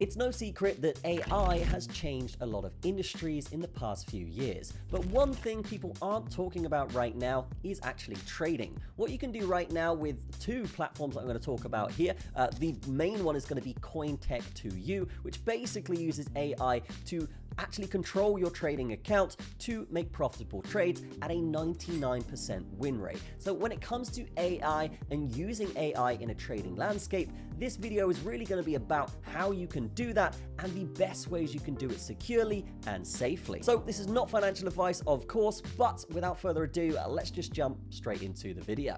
It's no secret that AI has changed a lot of industries in the past few years, but one thing people aren't talking about right now is actually trading. What you can do right now with two platforms I'm going to talk about here. The main one is going to be CoinTech2U, which basically uses AI to actually control your trading account to make profitable trades at a 99% win rate. So when it comes to AI and using AI in a trading landscape, this video is really going to be about how you can do that and the best ways you can do it securely and safely. So this is not financial advice, of course, but without further ado, let's just jump straight into the video.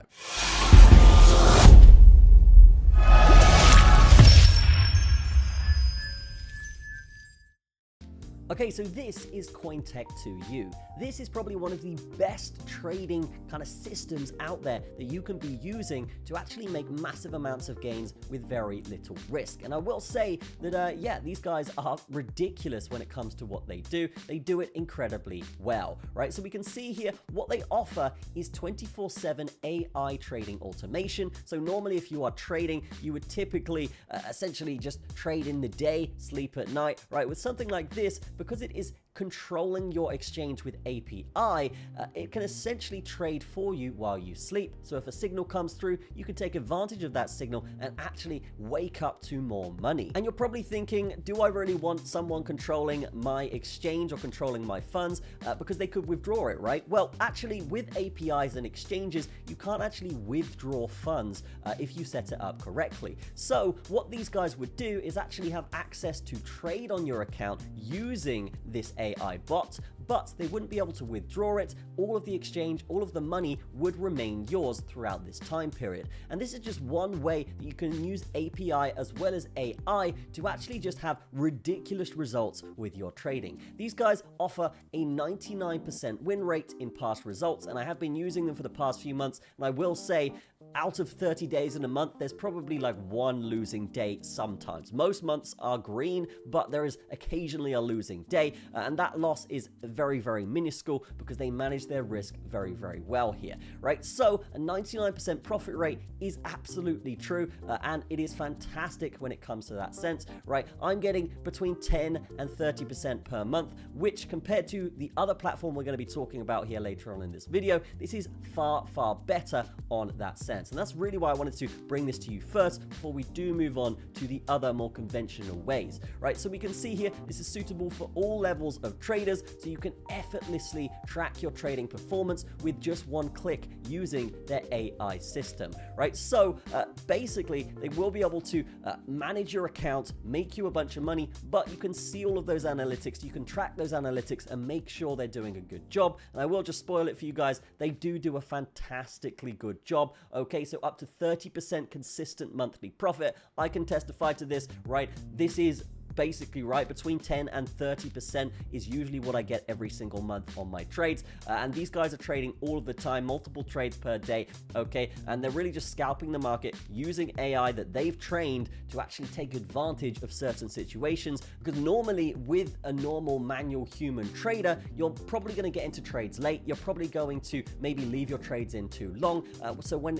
Okay, so this is CoinTech2U. This is probably one of the best trading kind of systems out there that you can be using to actually make massive amounts of gains with very little risk. And I will say that, yeah, these guys are ridiculous when it comes to what they do. They do it incredibly well, right? So we can see here what they offer is 24/7 AI trading automation. So normally if you are trading, you would typically essentially just trade in the day, sleep at night, right? With something like this, because it is controlling your exchange with API, it can essentially trade for you while you sleep. So if a signal comes through, you can take advantage of that signal and actually wake up to more money. And you're probably thinking, do I really want someone controlling my exchange or controlling my funds? Because they could withdraw it, right? Well, actually with APIs and exchanges, you can't actually withdraw funds if you set it up correctly. So what these guys would do is actually have access to trade on your account using this AI bot, but they wouldn't be able to withdraw it. All of the exchange, all of the money would remain yours throughout this time period. And this is just one way that you can use API as well as AI to actually just have ridiculous results with your trading. These guys offer a 99% win rate in past results, and I have been using them for the past few months, and I will say, out of 30 days in a month, there's probably like one losing day sometimes. Most months are green, but there is occasionally a losing day, and that loss is very, very minuscule because they manage their risk very, very well here, right? So a 99% profit rate is absolutely true, and it is fantastic when it comes to that sense, right? I'm getting between 10 and 30% per month, which compared to the other platform we're going to be talking about here later on in this video, this is far, far better on that sense. And that's really why I wanted to bring this to you first before we do move on to the other more conventional ways, right? So we can see here, this is suitable for all levels of traders, so you can effortlessly track your trading performance with just one click using their AI system, right? So basically, they will be able to manage your account, make you a bunch of money, but you can see all of those analytics, you can track those analytics and make sure they're doing a good job. And I will just spoil it for you guys, they do a fantastically good job. Okay, so up to 30% consistent monthly profit. I can testify to this, right? This is basically right between 10 and 30% is usually what I get every single month on my trades, and these guys are trading all of the time, multiple trades per day, okay, and they're really just scalping the market using AI that they've trained to actually take advantage of certain situations, because normally with a normal manual human trader, you're probably going to get into trades late, you're probably going to maybe leave your trades in too long, so when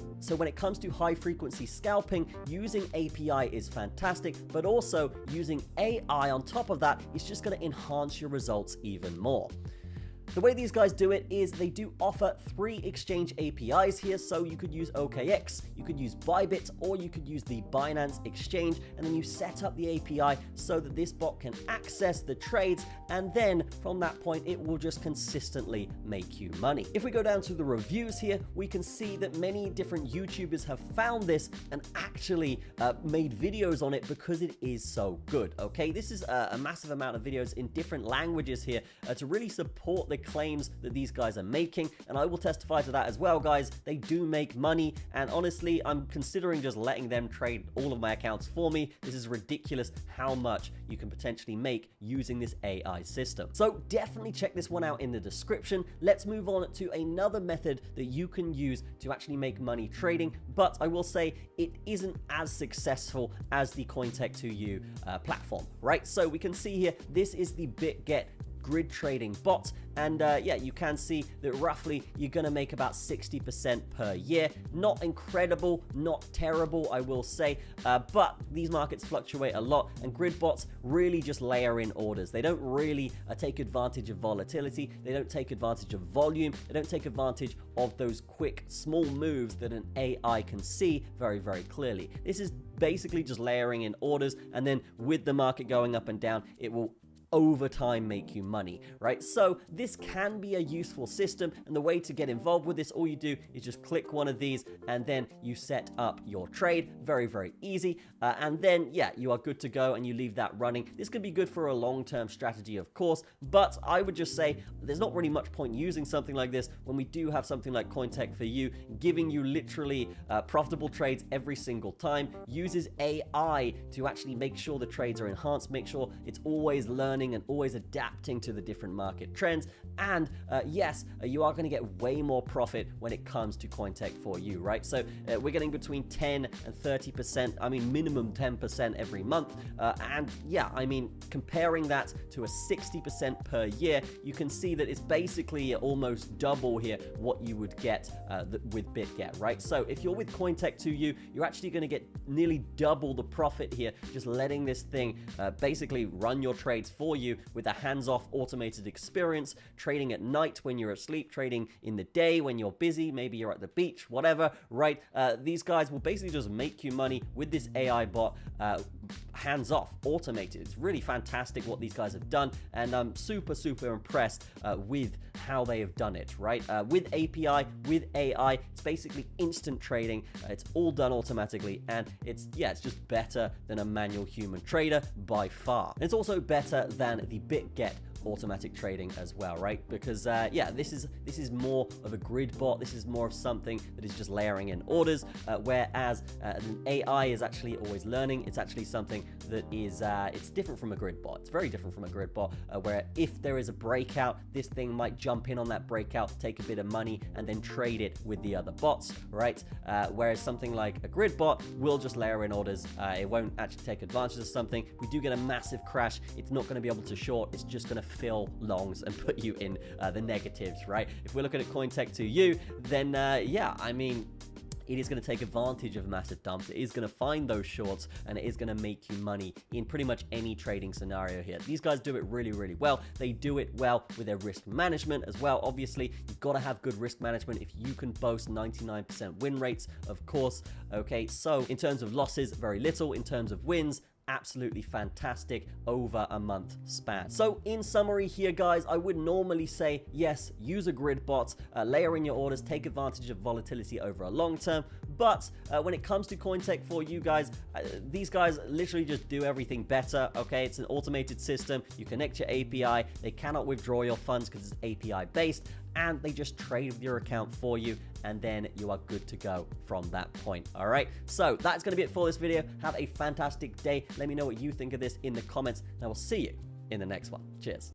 it comes to high frequency scalping, using API is fantastic, but also using AI on top of that is just going to enhance your results even more. The way these guys do it is they do offer 3 exchange APIs here, so you could use OKX, you could use Bybit, or you could use the Binance exchange, and then you set up the API so that this bot can access the trades, and then from that point it will just consistently make you money. If we go down to the reviews here, we can see that many different YouTubers have found this and actually made videos on it because it is so good, okay? This is a massive amount of videos in different languages here to really support the claims that these guys are making, and I will testify to that as well, guys. They do make money, and honestly, I'm considering just letting them trade all of my accounts for me. This is ridiculous how much you can potentially make using this AI system. So definitely check this one out in the description. Let's move on to another method that you can use to actually make money trading, but I will say it isn't as successful as the CoinTech2U platform, right? So we can see here, this is the Bitget grid trading bot. And yeah, you can see that roughly you're going to make about 60% per year. Not incredible, not terrible, I will say, but these markets fluctuate a lot, and grid bots really just layer in orders. They don't really take advantage of volatility. They don't take advantage of volume. They don't take advantage of those quick, small moves that an AI can see very, very clearly. This is basically just layering in orders, and then with the market going up and down, it will over time make you money, right? So this can be a useful system, and the way to get involved with this, all you do is just click one of these and then you set up your trade. Very, very easy. And then, yeah, you are good to go and you leave that running. This could be good for a long-term strategy, of course, but I would just say there's not really much point using something like this when we do have something like CoinTech2U giving you literally profitable trades every single time, uses AI to actually make sure the trades are enhanced, make sure it's always learning and always adapting to the different market trends. And yes, you are going to get way more profit when it comes to CoinTech2U, right? So we're getting between 10 and 30%, I mean minimum 10% every month. And yeah, I mean, comparing that to a 60% per year, you can see that it's basically almost double here what you would get with Bitget, right? So if you're with CoinTech2U, you're actually going to get nearly double the profit here, just letting this thing basically run your trades for you with a hands-off automated experience, trading at night when you're asleep, trading in the day when you're busy, maybe you're at the beach, whatever, right? These guys will basically just make you money with this AI bot, hands-off, automated. It's really fantastic what these guys have done, and I'm super, super impressed with how they have done it, right? With API, with AI, it's basically instant trading. It's all done automatically, and it's just better than a manual human trader by far. And it's also better than the Bitget automatic trading as well, right? Because yeah, this is more of a grid bot. This is more of something that is just layering in orders, whereas an AI is actually always learning. It's actually something that is it's different from a grid bot. It's very different from a grid bot, where if there is a breakout, this thing might jump in on that breakout, take a bit of money, and then trade it with the other bots, right? Whereas something like a grid bot will just layer in orders. It won't actually take advantage of something. If we do get a massive crash, it's not going to be able to short. It's just going to fill longs and put you in the negatives, right? If we're looking at CoinTech2U, then yeah, I mean, it is going to take advantage of massive dumps. It is going to find those shorts, and it is going to make you money in pretty much any trading scenario here. These guys do it really, really well. They do it well with their risk management as well. Obviously, you've got to have good risk management if you can boast 99% win rates, of course. Okay, so in terms of losses, very little. In terms of wins, absolutely fantastic over a month span. So in summary here, guys, I would normally say, yes, use a grid bot, layer in your orders, take advantage of volatility over a long term. But when it comes to CoinTech2U, guys, these guys literally just do everything better, okay? It's an automated system. You connect your API. They cannot withdraw your funds because it's API based, and they just trade with your account for you, and then you are good to go from that point. All right, so that's going to be it for this video. Have a fantastic day. Let me know what you think of this in the comments, and I will see you in the next one. Cheers.